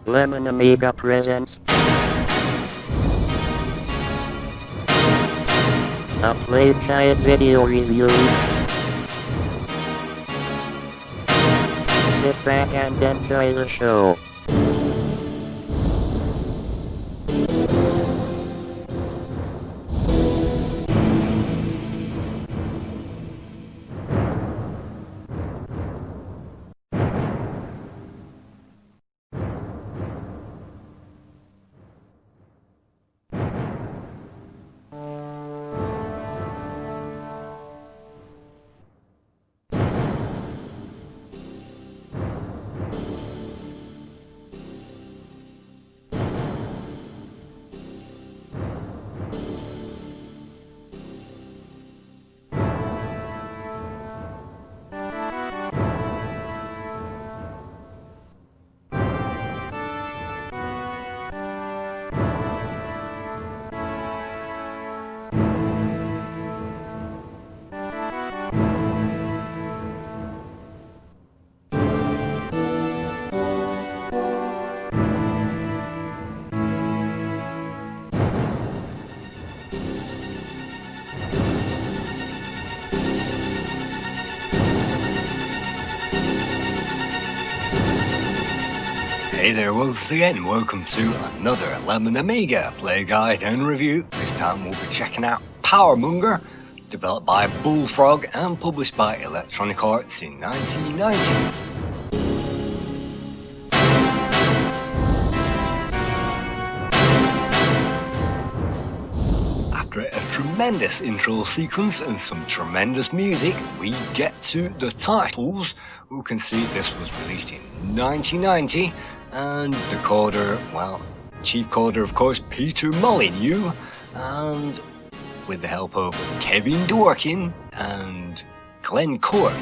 Lemon Amiga presents a Play Giant video review. Sit back and enjoy the show. Hey there, once again, welcome to another Lemon Amiga play guide and review. This time we'll be checking out Powermonger, developed by Bullfrog and published by Electronic Arts in 1990. After a tremendous intro sequence and some tremendous music, we get to the titles. We can see this was released in 1990. And the coder, well, chief coder of course, Peter Molyneux, and with the help of Kevin Dorkin and Glenn Court.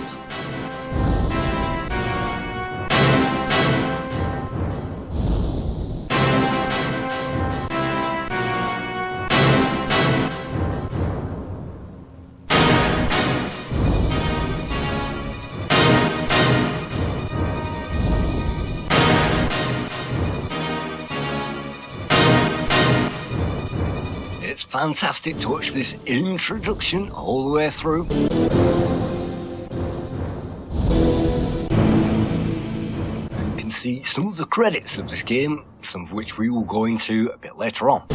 It's fantastic to watch this introduction all the way through. And you can see some of the credits of this game, some of which we will go into a bit later on.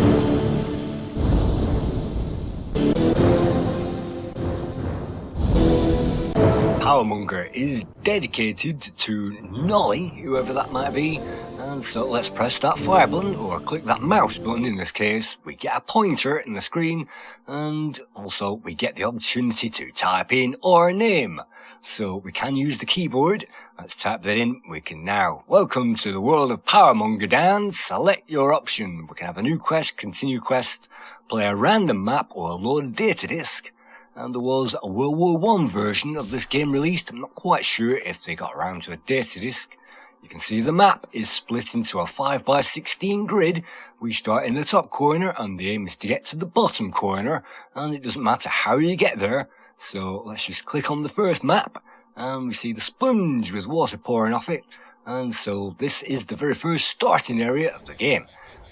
Powermonger is dedicated to Nolly, whoever that might be, and so let's press that fire button, or click that mouse button in this case. We get a pointer in the screen, and also we get the opportunity to type in our name. So we can use the keyboard. Let's type that in. We can now, welcome to the world of Powermonger, Dan. Select your option. We can have a new quest, continue quest, play a random map, or load a data disk. And there was a World War I version of this game released. I'm not quite sure if they got around to a data disk. You can see the map is split into a 5x16 grid. We start in the top corner and the aim is to get to the bottom corner, and it doesn't matter how you get there. So let's just click on the first map and we see the sponge with water pouring off it. And so this is the very first starting area of the game.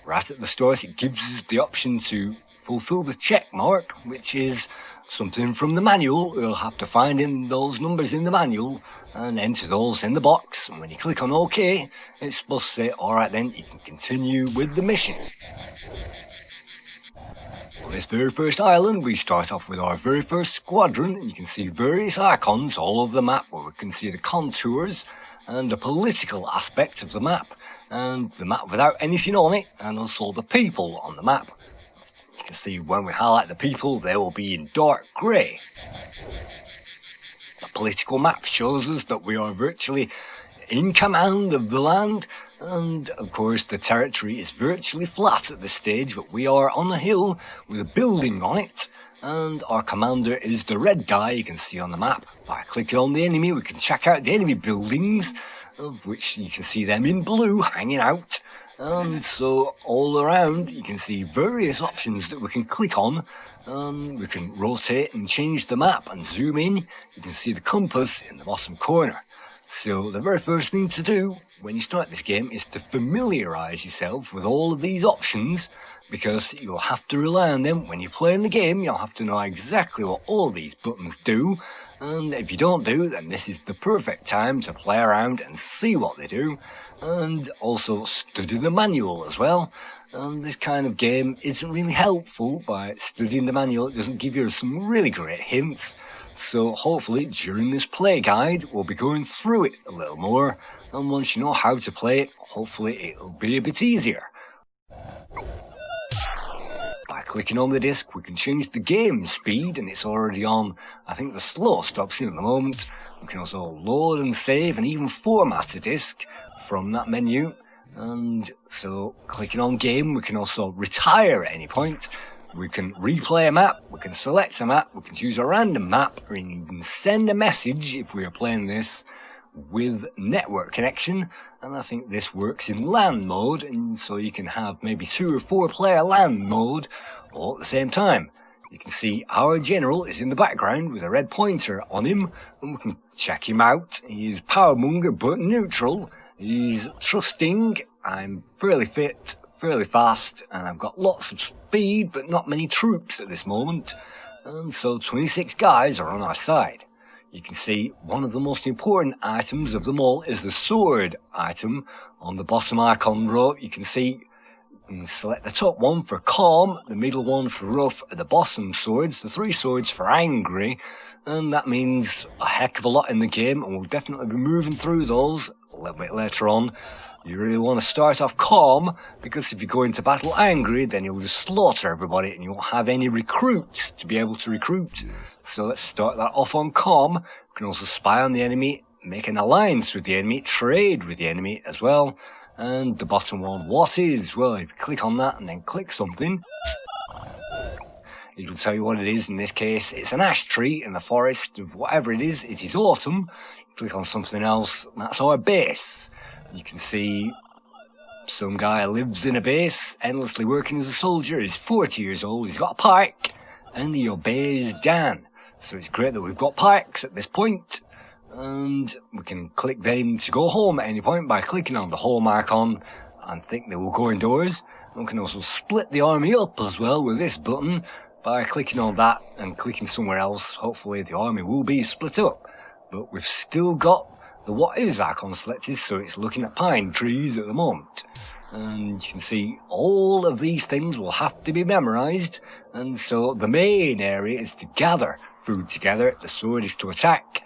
Right at the start it gives us the option to fulfill the check mark, which is something from the manual. We'll have to find in those numbers in the manual and enter those in the box. And when you click on OK, it's supposed to say, alright then, you can continue with the mission. On this very first island, we start off with our very first squadron. And you can see various icons all over the map where we can see the contours and the political aspect of the map. And the map without anything on it, and also the people on the map. You can see when we highlight the people, they will be in dark grey. The political map shows us that we are virtually in command of the land, and of course the territory is virtually flat at this stage, but we are on a hill with a building on it, and our commander is the red guy you can see on the map. By clicking on the enemy, we can check out the enemy buildings, of which you can see them in blue hanging out. And so all around you can see various options that we can click on. We can rotate and change the map and zoom in. You can see the compass in the bottom corner. So the very first thing to do when you start this game is to familiarise yourself with all of these options, because you'll have to rely on them when you're playing the game. You'll have to know exactly what all these buttons do, and if you don't do, then this is the perfect time to play around and see what they do, and also study the manual as well. And this kind of game isn't really helpful by studying the manual. It doesn't give you some really great hints. So hopefully during this play guide we'll be going through it a little more, and once you know how to play it, hopefully it'll be a bit easier. By clicking on the disc we can change the game speed, and it's already on, I think, the slowest option at the moment. We can also load and save and even format the disc from that menu. And so clicking on game, we can also retire at any point. We can replay a map, we can select a map, we can choose a random map, or even send a message if we are playing this with network connection. And I think this works in LAN mode, and so you can have maybe 2 or 4 player LAN mode all at the same time. You can see our general is in the background with a red pointer on him, and we can check him out. He's Powermonger but neutral. He's trusting, I'm fairly fit, fairly fast, and I've got lots of speed but not many troops at this moment. And so 26 guys are on our side. You can see one of the most important items of them all is the sword item. On the bottom icon row you can see, select the top one for calm, the middle one for rough, the bottom swords, the 3 swords for angry, and that means a heck of a lot in the game, and we'll definitely be moving through those a little bit later on. You really want to start off calm, because if you go into battle angry, then you'll just slaughter everybody and you won't have any recruits to be able to recruit. So let's start that off on calm. You can also spy on the enemy, make an alliance with the enemy, trade with the enemy as well. And the bottom one, what is? Well, if you click on that and then click something, it'll tell you what it is. In this case, it's an ash tree in the forest of whatever it is. It is autumn. Click on something else, that's our base. You can see some guy lives in a base, endlessly working as a soldier. He's 40 years old, he's got a pike, and he obeys Dan. So it's great that we've got pikes at this point, and we can click them to go home at any point by clicking on the home icon, and think they will go indoors. And we can also split the army up as well with this button by clicking on that and clicking somewhere else. Hopefully the army will be split up. But we've still got the what is icon selected, so it's looking at pine trees at the moment. And you can see all of these things will have to be memorised, and so the main area is to gather food together, the sword is to attack,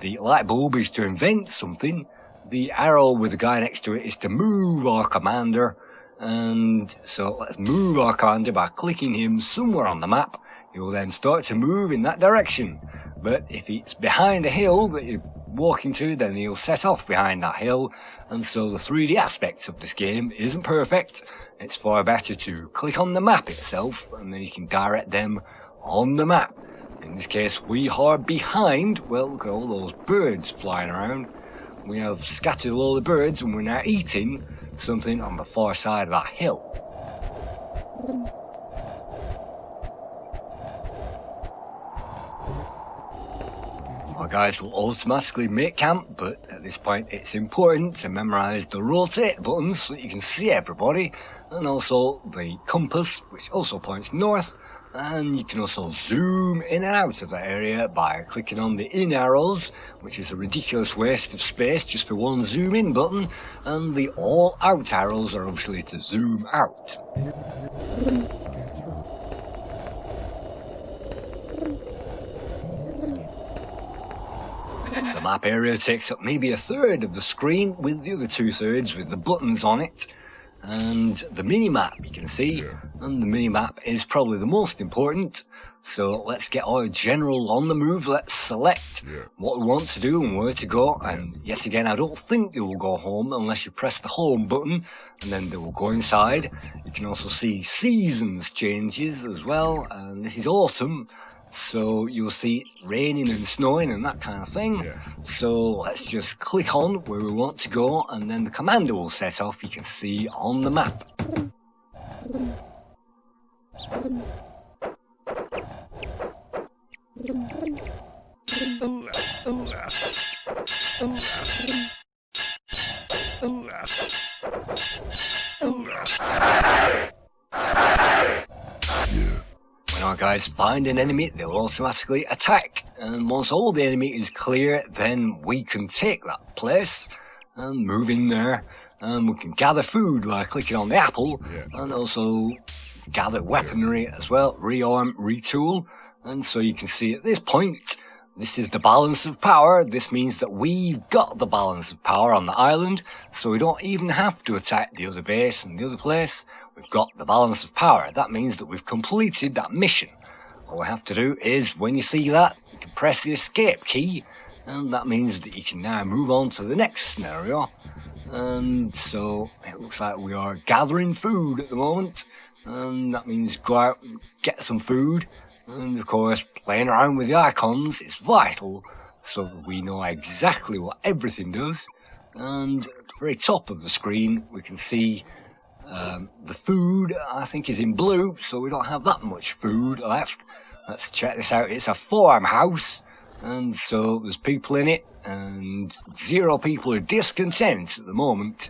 the light bulb is to invent something, the arrow with the guy next to it is to move our commander, and so let's move our commander by clicking him somewhere on the map. He'll then start to move in that direction. But if it's behind a hill that you're walking to, then he'll set off behind that hill. And so the 3D aspects of this game isn't perfect. It's far better to click on the map itself, and then you can direct them on the map. In this case, we are behind, well, look at all those birds flying around. We have scattered all the birds, and we're now eating something on the far side of that hill. Our guys will automatically make camp, but at this point it's important to memorise the rotate buttons so that you can see everybody, and also the compass, which also points north, and you can also zoom in and out of that area by clicking on the in arrows, which is a ridiculous waste of space just for one zoom in button, and the all out arrows are obviously to zoom out. The map area takes up maybe a third of the screen, with the other 2/3 with the buttons on it, and the mini-map you can see, and the mini-map is probably the most important. So let's get our general on the move, let's select what we want to do and where to go, and yet again I don't think they will go home unless you press the home button, and then they will go inside. You can also see seasons changes as well, and this is autumn. So you'll see raining and snowing and that kind of thing. So let's just click on where we want to go, and then the commander will set off, you can see on the map. When our guys find an enemy, they'll automatically attack, and once all the enemy is clear, then we can take that place and move in there, and we can gather food by clicking on the apple, and also gather weaponry as well, rearm, retool. And so you can see at this point, this is the balance of power. This means that we've got the balance of power on the island, so we don't even have to attack the other base and the other place. We've got the balance of power. That means that we've completed that mission. All we have to do is, when you see that, you can press the escape key, and that means that you can now move on to the next scenario. And so it looks like we are gathering food at the moment, and that means go out and get some food. And of course, playing around with the icons is vital, so that we know exactly what everything does. And at the very top of the screen, we can see the food, I think, is in blue, so we don't have that much food left. Let's check this out. It's a farmhouse, and so there's people in it, and 0 people are discontent at the moment.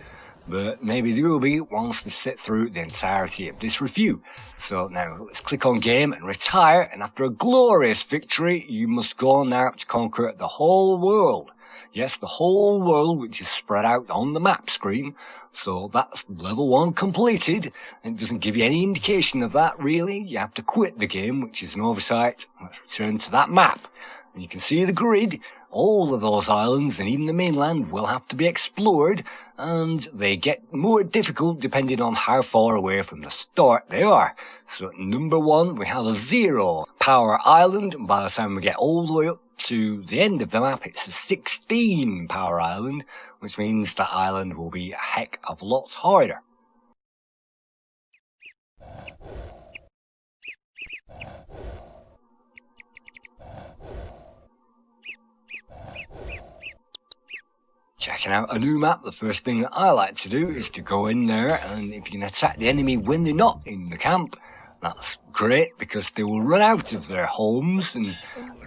But maybe there will be once they sit through the entirety of this review. So now let's click on game and retire, and after a glorious victory, you must go on now to conquer the whole world. Yes, the whole world, which is spread out on the map screen. So that's level 1 completed. It doesn't give you any indication of that, really. You have to quit the game, which is an oversight. Let's return to that map. And you can see the grid. All of those islands and even the mainland will have to be explored, and they get more difficult depending on how far away from the start they are. So at number 1, we have a 0 power island, and by the time we get all the way up to the end of the map, it's a 16 power island, which means that island will be a heck of a lot harder. Checking out a new map, the first thing that I like to do is to go in there, and if you can attack the enemy when they're not in the camp, that's great, because they will run out of their homes and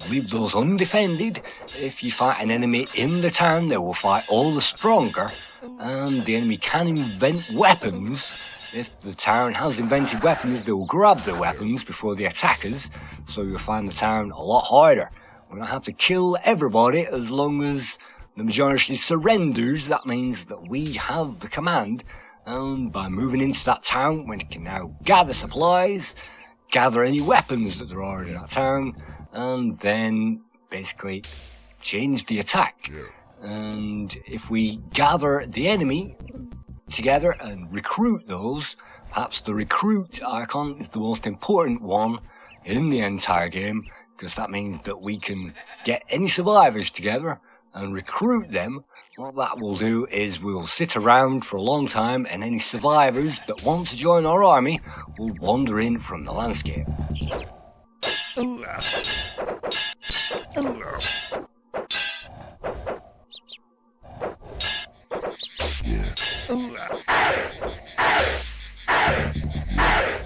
leave those undefended. If you fight an enemy in the town, they will fight all the stronger, and the enemy can invent weapons. If the town has invented weapons, they will grab their weapons before the attackers, so you'll find the town a lot harder. We don't have to kill everybody as long as the majority surrenders. That means that we have the command, and by moving into that town, we can now gather supplies, gather any weapons that there are in that town, and then basically change the attack. And if we gather the enemy together and recruit those, perhaps the recruit icon is the most important one in the entire game, because that means that we can get any survivors together and recruit them. What that will do is we'll sit around for a long time, and any survivors that want to join our army will wander in from the landscape.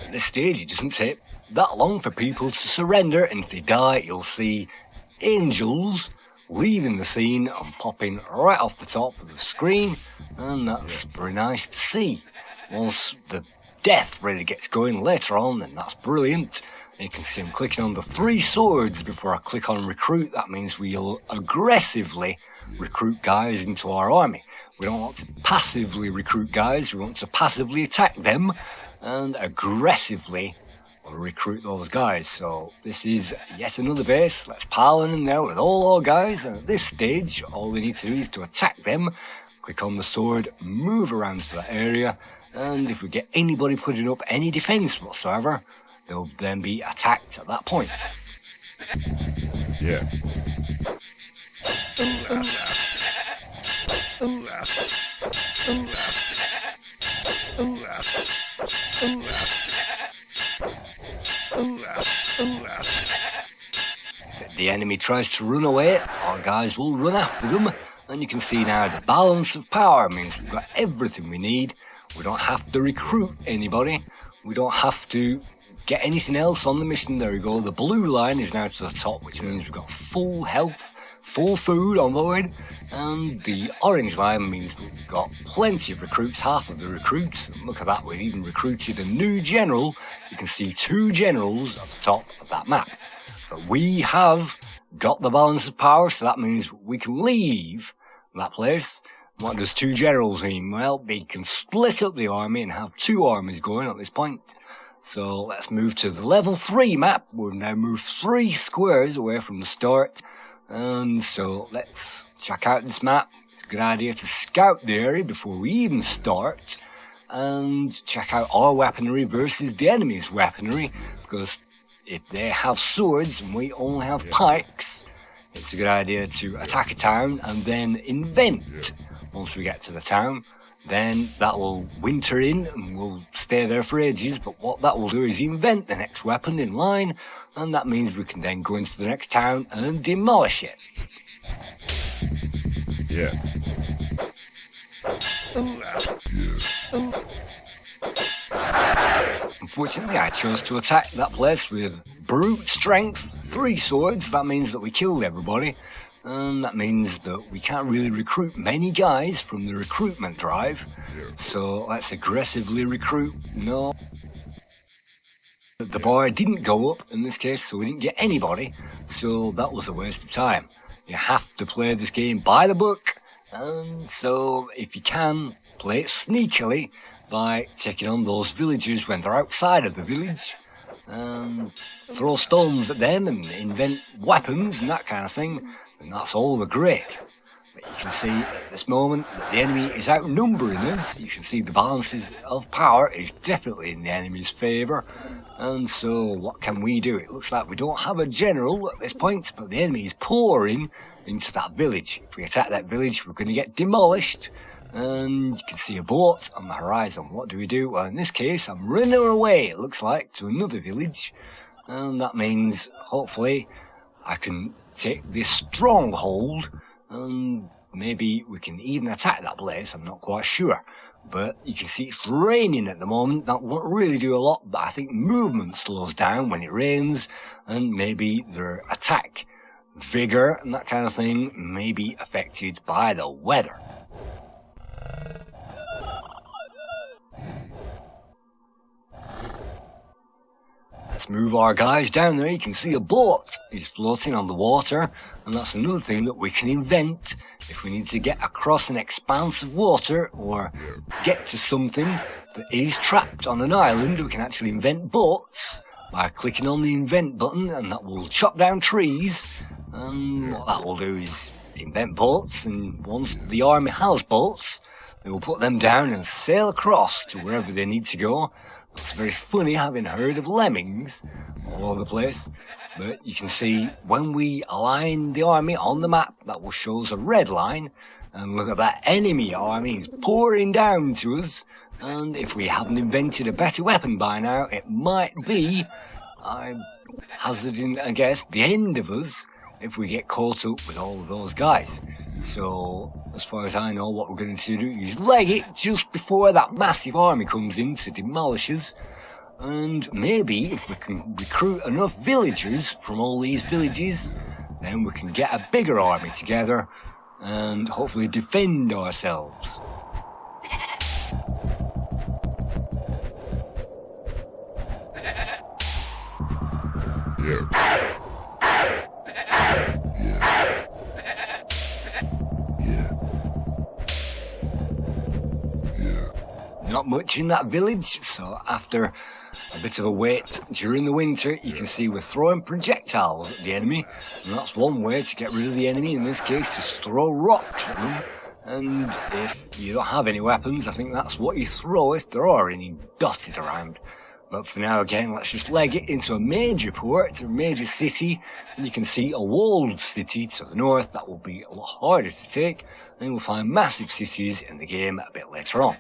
At this stage, it doesn't take that long for people to surrender, and if they die, you'll see angels leaving the scene and popping right off the top of the screen, and that's very nice to see. Once the death really gets going later on, then that's brilliant. You can see I'm clicking on the 3 swords before I click on recruit. That means we'll aggressively recruit guys into our army. We don't want to passively recruit guys, we want to passively attack them and aggressively recruit those guys. So this is yet another base. Let's pile in there with all our guys, and at this stage all we need to do is to attack them. Click on the sword, move around to that area, and if we get anybody putting up any defense whatsoever, they'll then be attacked at that point. Yeah. If the enemy tries to run away, our guys will run after them, and you can see now the balance of power means we've got everything we need. We don't have to recruit anybody, we don't have to get anything else on the mission. There we go, the blue line is now to the top, which means we've got full health, full food on board, and the orange line means we've got plenty of recruits, half of the recruits. And look at that, we've even recruited a new general. You can see 2 generals at the top of that map. But we have got the balance of power, so that means we can leave that place. What does 2 generals mean? Well, we can split up the army and have 2 armies going at this point. So let's move to the level 3 map. We've now moved 3 squares away from the start. And so let's check out this map. It's a good idea to scout the area before we even start. And check out our weaponry versus the enemy's weaponry. Because if they have swords and we only have pikes, it's a good idea to attack a town and then invent. Once we get to the town, then that will winter in and we'll stay there for ages, but what that will do is invent the next weapon in line, and that means we can then go into the next town and demolish it. Yeah. Unfortunately, I chose to attack that place with brute strength, 3 swords. That means that we killed everybody. And that means that we can't really recruit many guys from the recruitment drive. So let's aggressively recruit. No. The bar didn't go up in this case, so we didn't get anybody. So that was a waste of time. You have to play this game by the book. And so if you can, play it sneakily by taking on those villagers when they're outside of the village. And throw stones at them and invent weapons and that kind of thing. And that's all the great. But you can see at this moment that the enemy is outnumbering us. You can see the balances of power is definitely in the enemy's favour. And so what can we do? It looks like we don't have a general at this point, but the enemy is pouring into that village. If we attack that village, we're going to get demolished. And you can see a boat on the horizon. What do we do? Well, in this case, I'm running away, it looks like, to another village. And that means, hopefully, I can take this stronghold, and maybe we can even attack that place. I'm not quite sure. But you can see it's raining at the moment. That won't really do a lot, but I think movement slows down when it rains, and maybe their attack vigor and that kind of thing may be affected by the weather. Let's move our guys down there. You can see a boat is floating on the water, and that's another thing that we can invent if we need to get across an expanse of water or get to something that is trapped on an island. We can actually invent boats by clicking on the invent button, and that will chop down trees. And what that will do is invent boats, and once the army has boats, they will put them down and sail across to wherever they need to go. It's very funny having heard of lemmings all over the place, but you can see when we align the army on the map, that will show us a red line, and look at that, enemy army is pouring down to us, and if we haven't invented a better weapon by now, it might be, I'm hazarding a guess, the end of us if we get caught up with all of those guys. So, as far as I know, what we're going to do is leg it just before that massive army comes in to demolish us. And maybe if we can recruit enough villagers from all these villages, then we can get a bigger army together and hopefully defend ourselves. Yeah. Not much in that village, so after a bit of a wait during the winter, you can see we're throwing projectiles at the enemy, and that's one way to get rid of the enemy. In this case, just throw rocks at them, and if you don't have any weapons, I think that's what you throw if there are any dotted around. But for now, again, let's just leg it into a major port, a major city, and you can see a walled city to the north. That will be a lot harder to take, and we'll find massive cities in the game a bit later on.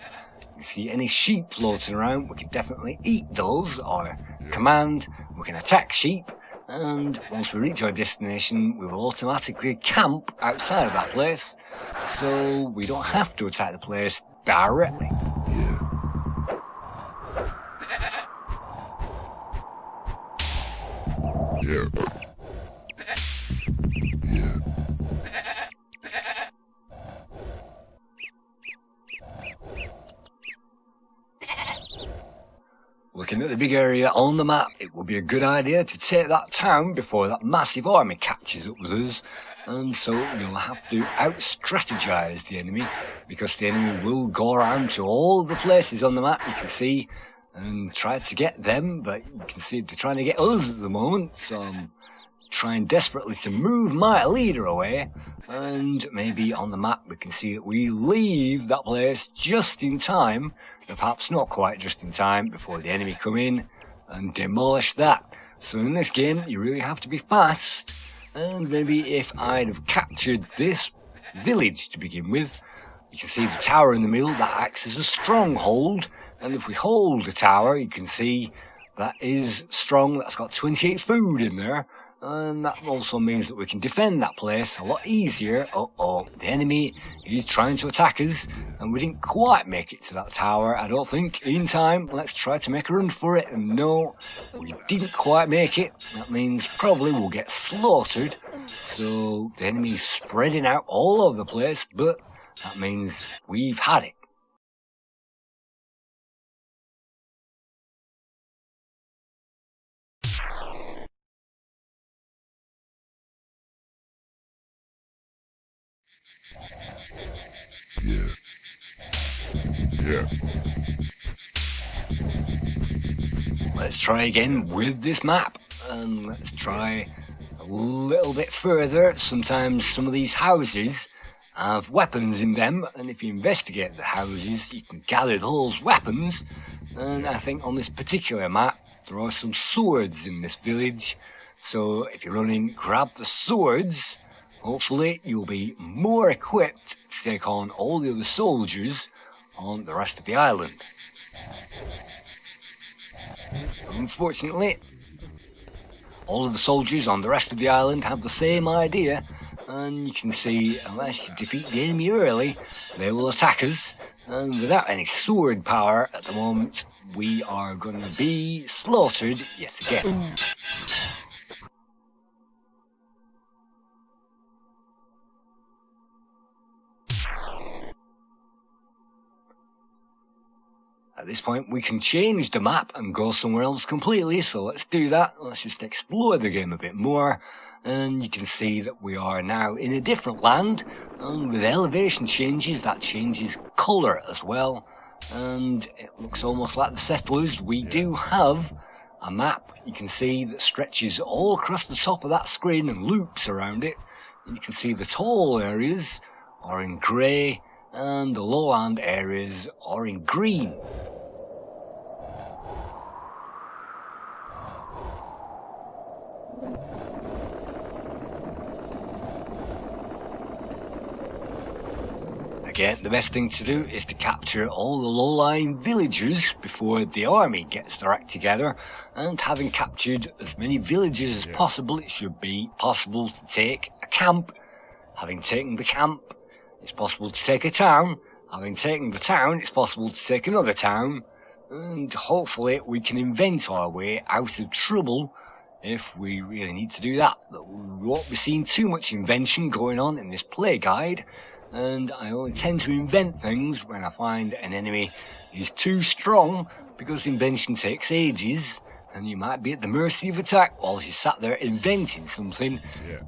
You see any sheep floating around, we can definitely eat those, or command, we can attack sheep, and once we reach our destination, we will automatically camp outside of that place, so we don't have to attack the place directly. Looking at the big area on the map, it would be a good idea to take that town before that massive army catches up with us. And so you'll have to out-strategize the enemy, because the enemy will go around to all the places on the map you can see and try to get them, but you can see they're trying to get us at the moment, so I'm trying desperately to move my leader away, and maybe on the map we can see that we leave that place just in time, or perhaps not quite just in time, before the enemy come in and demolish that. So in this game you really have to be fast. And maybe if I'd have captured this village to begin with, you can see the tower in the middle, that acts as a stronghold, and if we hold the tower, you can see that is strong, that's got 28 food in there, and that also means that we can defend that place a lot easier. The enemy is trying to attack us, and we didn't quite make it to that tower, I don't think, in time. Let's try to make a run for it, and no, we didn't quite make it. That means probably we'll get slaughtered, so the enemy is spreading out all over the place, but that means we've had it. Yeah. Let's try again with this map, and let's try a little bit further. Sometimes some of these houses have weapons in them, and if you investigate the houses, you can gather those weapons. And I think on this particular map, there are some swords in this village. So if you run in, grab the swords. Hopefully you'll be more equipped to take on all the other soldiers on the rest of the island. Unfortunately, all of the soldiers on the rest of the island have the same idea, and you can see unless you defeat the enemy early, they will attack us, and without any sword power at the moment, we are going to be slaughtered yet again. At this point we can change the map and go somewhere else completely, so let's do that. Let's just explore the game a bit more, and you can see that we are now in a different land, and with elevation changes, that changes colour as well, and it looks almost like the settlers. We do have a map, you can see, that stretches all across the top of that screen and loops around it, and you can see the tall areas are in grey and the lowland areas are in green. Again, the best thing to do is to capture all the low-lying villagers before the army gets their act together, and having captured as many villages as possible, it should be possible to take a camp. Having taken the camp, it's possible to take a town. Having taken the town, it's possible to take another town, and hopefully we can invent our way out of trouble if we really need to do that. But we won't be seeing too much invention going on in this play guide, and I only tend to invent things when I find an enemy is too strong, because invention takes ages, and you might be at the mercy of attack whilst you sat there inventing something,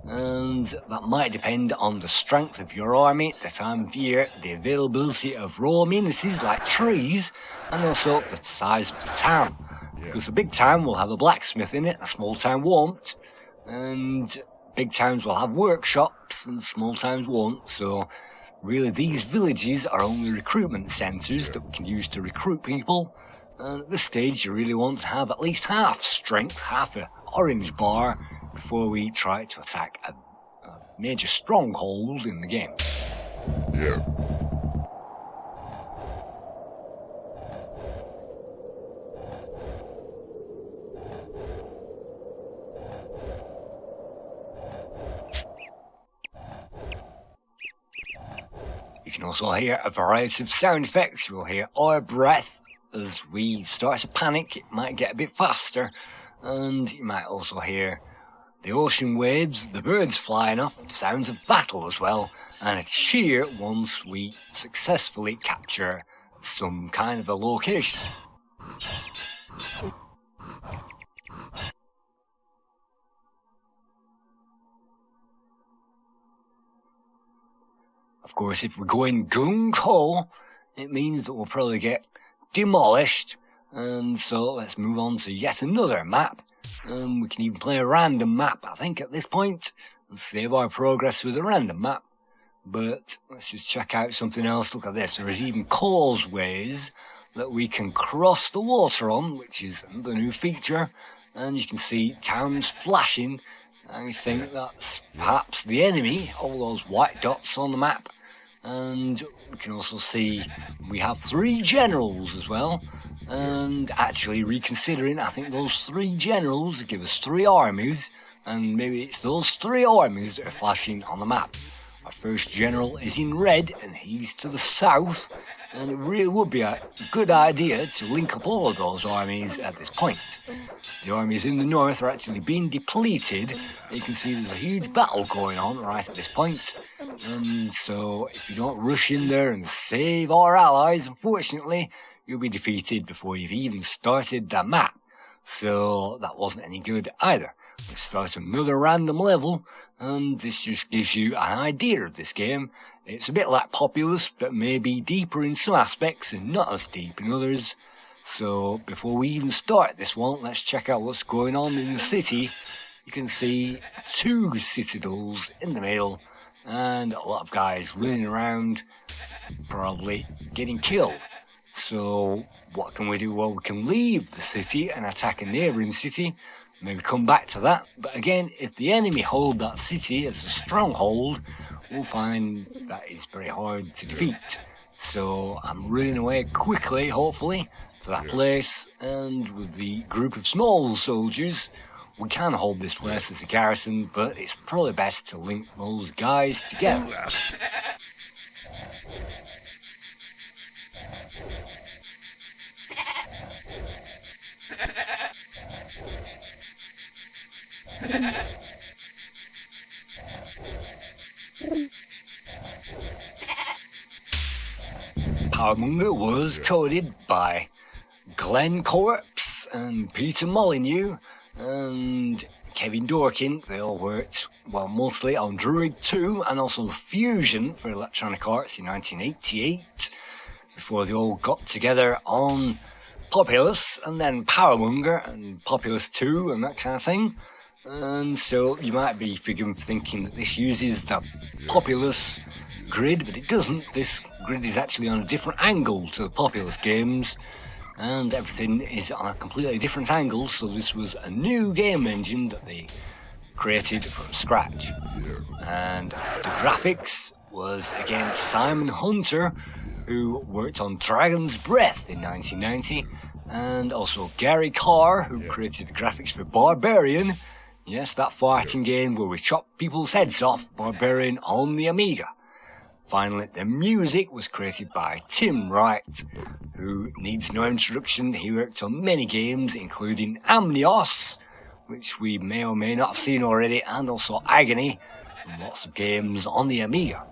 and that might depend on the strength of your army, the time of year, the availability of raw amenities like trees, and also the size of the town. Because a big town will have a blacksmith in it, a small town won't, and big towns will have workshops and small towns won't, so really these villages are only recruitment centres that we can use to recruit people, and at this stage you really want to have at least half strength, half an orange bar, before we try to attack a major stronghold in the game. You can also hear a variety of sound effects. You'll hear our breath as we start to panic. It might get a bit faster, and you might also hear the ocean waves, the birds flying off, sounds of battle as well, and a cheer once we successfully capture some kind of a location. Of course, if we go in gung-ho, it means that we'll probably get demolished. And so let's move on to yet another map. We can even play a random map, I think, at this point. Let's save our progress with a random map. But let's just check out something else. Look at this. There is even causeways that we can cross the water on, which is another new feature. And you can see towns flashing. I think that's perhaps the enemy, all those white dots on the map. And we can also see we have 3 generals as well. And actually reconsidering, I think those 3 generals give us 3 armies. And maybe it's those 3 armies that are flashing on the map. Our first general is in red, and he's to the south. And it really would be a good idea to link up all of those armies at this point. The armies in the north are actually being depleted. You can see there's a huge battle going on right at this point. And so if you don't rush in there and save our allies, unfortunately, you'll be defeated before you've even started the map. So that wasn't any good either. Let's start another random level, and this just gives you an idea of this game. It's a bit like Populous, but maybe deeper in some aspects and not as deep in others. So before we even start this one, let's check out what's going on in the city. You can see 2 citadels in the middle and a lot of guys running around, probably getting killed. So what can we do? Well, we can leave the city and attack a neighbouring city, maybe come back to that. But again, if the enemy hold that city as a stronghold, we'll find that it's very hard to defeat. So I'm running away quickly, hopefully, to that place, and with the group of small soldiers, we can hold this place as a garrison, but it's probably best to link those guys together. Powermonger was coded by Glenn Corpse and Peter Molyneux and Kevin Dorkin. They all worked, well, mostly on Druid 2 and also Fusion for Electronic Arts in 1988 before they all got together on Populous and then Powermonger and Populous 2 and that kind of thing. And so you might be thinking that this uses the Populous grid, but it doesn't. This grid is actually on a different angle to the Populous games, and everything is on a completely different angle, so this was a new game engine that they created from scratch. And the graphics was again Simon Hunter, who worked on Dragon's Breath in 1990, and also Gary Carr, who created the graphics for Barbarian. Yes, that fighting game where we chop people's heads off, Barbarian on the Amiga. Finally, the music was created by Tim Wright, who needs no introduction. He worked on many games, including Amnios, which we may or may not have seen already, and also Agony, and lots of games on the Amiga.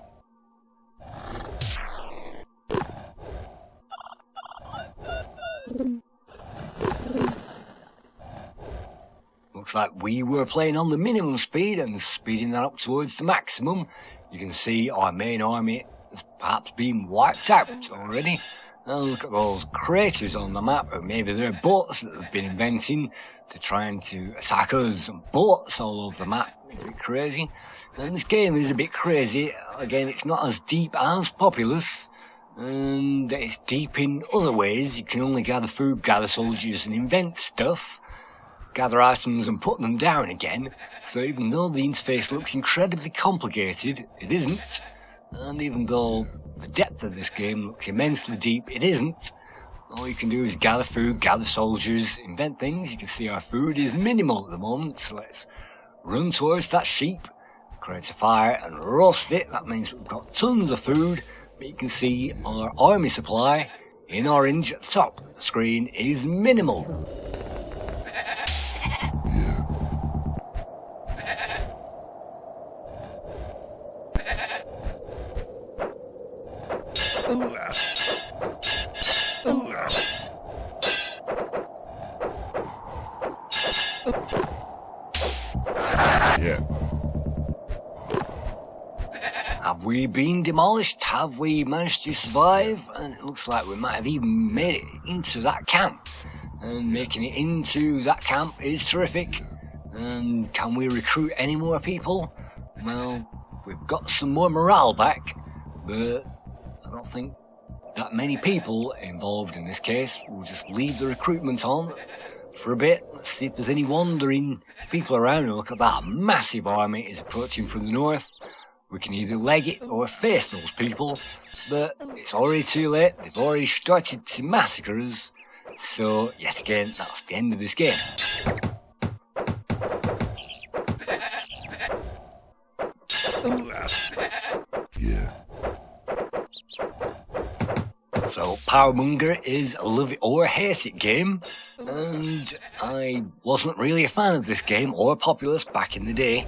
Looks like we were playing on the minimum speed and speeding that up towards the maximum. You can see our main army has perhaps been wiped out already. And look at those craters on the map, or maybe they're boats that they've been inventing to trying to attack us. And boats all over the map. It's a bit crazy. And this game is a bit crazy. Again, it's not as deep as Populous, and it's deep in other ways. You can only gather food, gather soldiers, and invent stuff. Gather items and put them down again. So even though the interface looks incredibly complicated, it isn't. And even though the depth of this game looks immensely deep, it isn't. All you can do is gather food, gather soldiers, invent things. You can see our food is minimal at the moment, so let's run towards that sheep, create a fire and roast it. That means we've got tons of food, but you can see our army supply in orange at the top of the screen is minimal. Have we been demolished? Have we managed to survive? And it looks like we might have even made it into that camp. And making it into that camp is terrific. And can we recruit any more people? Well, we've got some more morale back, but I don't think that many people involved in this case. We'll just leave the recruitment on for a bit. Let's see if there's any wandering people around. And look at that, massive army is approaching from the north. We can either leg it or face those people, but it's already too late. They've already started to massacre us. So, yet again, that's the end of this game. Yeah. So, Powermonger is a love it or hate it game, and I wasn't really a fan of this game or Populous back in the day.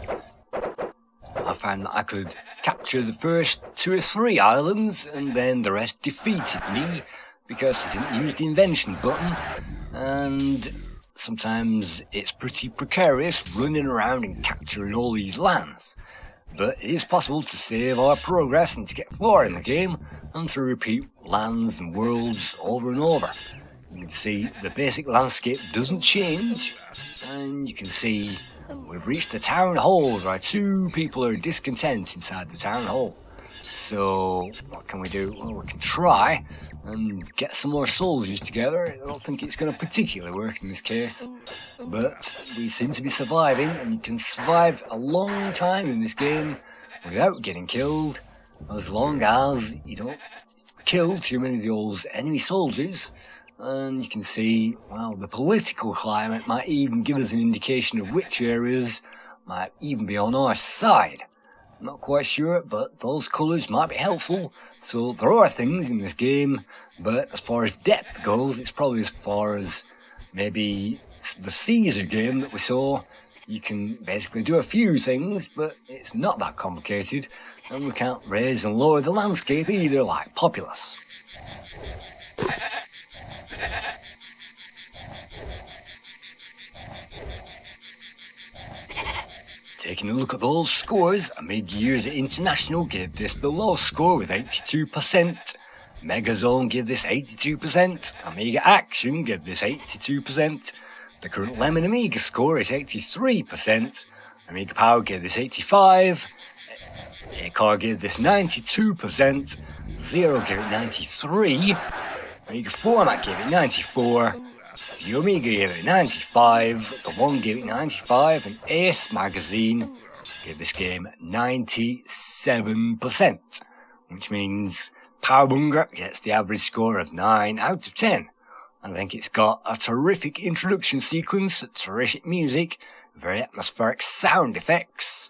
I found that I could capture the first 2 or 3 islands, and then the rest defeated me because I didn't use the invention button, and sometimes it's pretty precarious running around and capturing all these lands. But it is possible to save our progress and to get far in the game and to repeat lands and worlds over and over. You can see the basic landscape doesn't change, and you can see we've reached the town hall where 2 people are discontent inside the town hall. So what can we do? Well, we can try and get some more soldiers together. I don't think it's going to particularly work in this case, but we seem to be surviving, and you can survive a long time in this game without getting killed, as long as you don't kill too many of those enemy soldiers. And you can see, well, the political climate might even give us an indication of which areas might even be on our side. I'm not quite sure, but those colours might be helpful. So there are things in this game, but as far as depth goes, it's probably as far as maybe the Caesar game that we saw. You can basically do a few things, but it's not that complicated, and we can't raise and lower the landscape either like Populous. Taking a look at those scores, Amiga User International gave this the low score with 82%, Megazone gave this 82%, Amiga Action gave this 82%, the current Lemon Amiga score is 83%, Amiga Power gave this 85%, Acar gave this 92%, Zero gave it 93%, Amiga Format gave it 94%, the Amiga gave it 95, the One gave it 95, and Ace Magazine gave this game 97%, which means Powermonger gets the average score of 9 out of 10. I think it's got a terrific introduction sequence, terrific music, very atmospheric sound effects,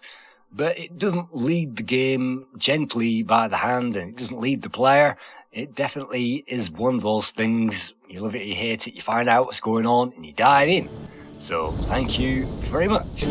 but it doesn't lead the game gently by the hand, and it doesn't lead the player. It definitely is one of those things, you love it, you hate it, you find out what's going on, and you dive in. So, thank you very much.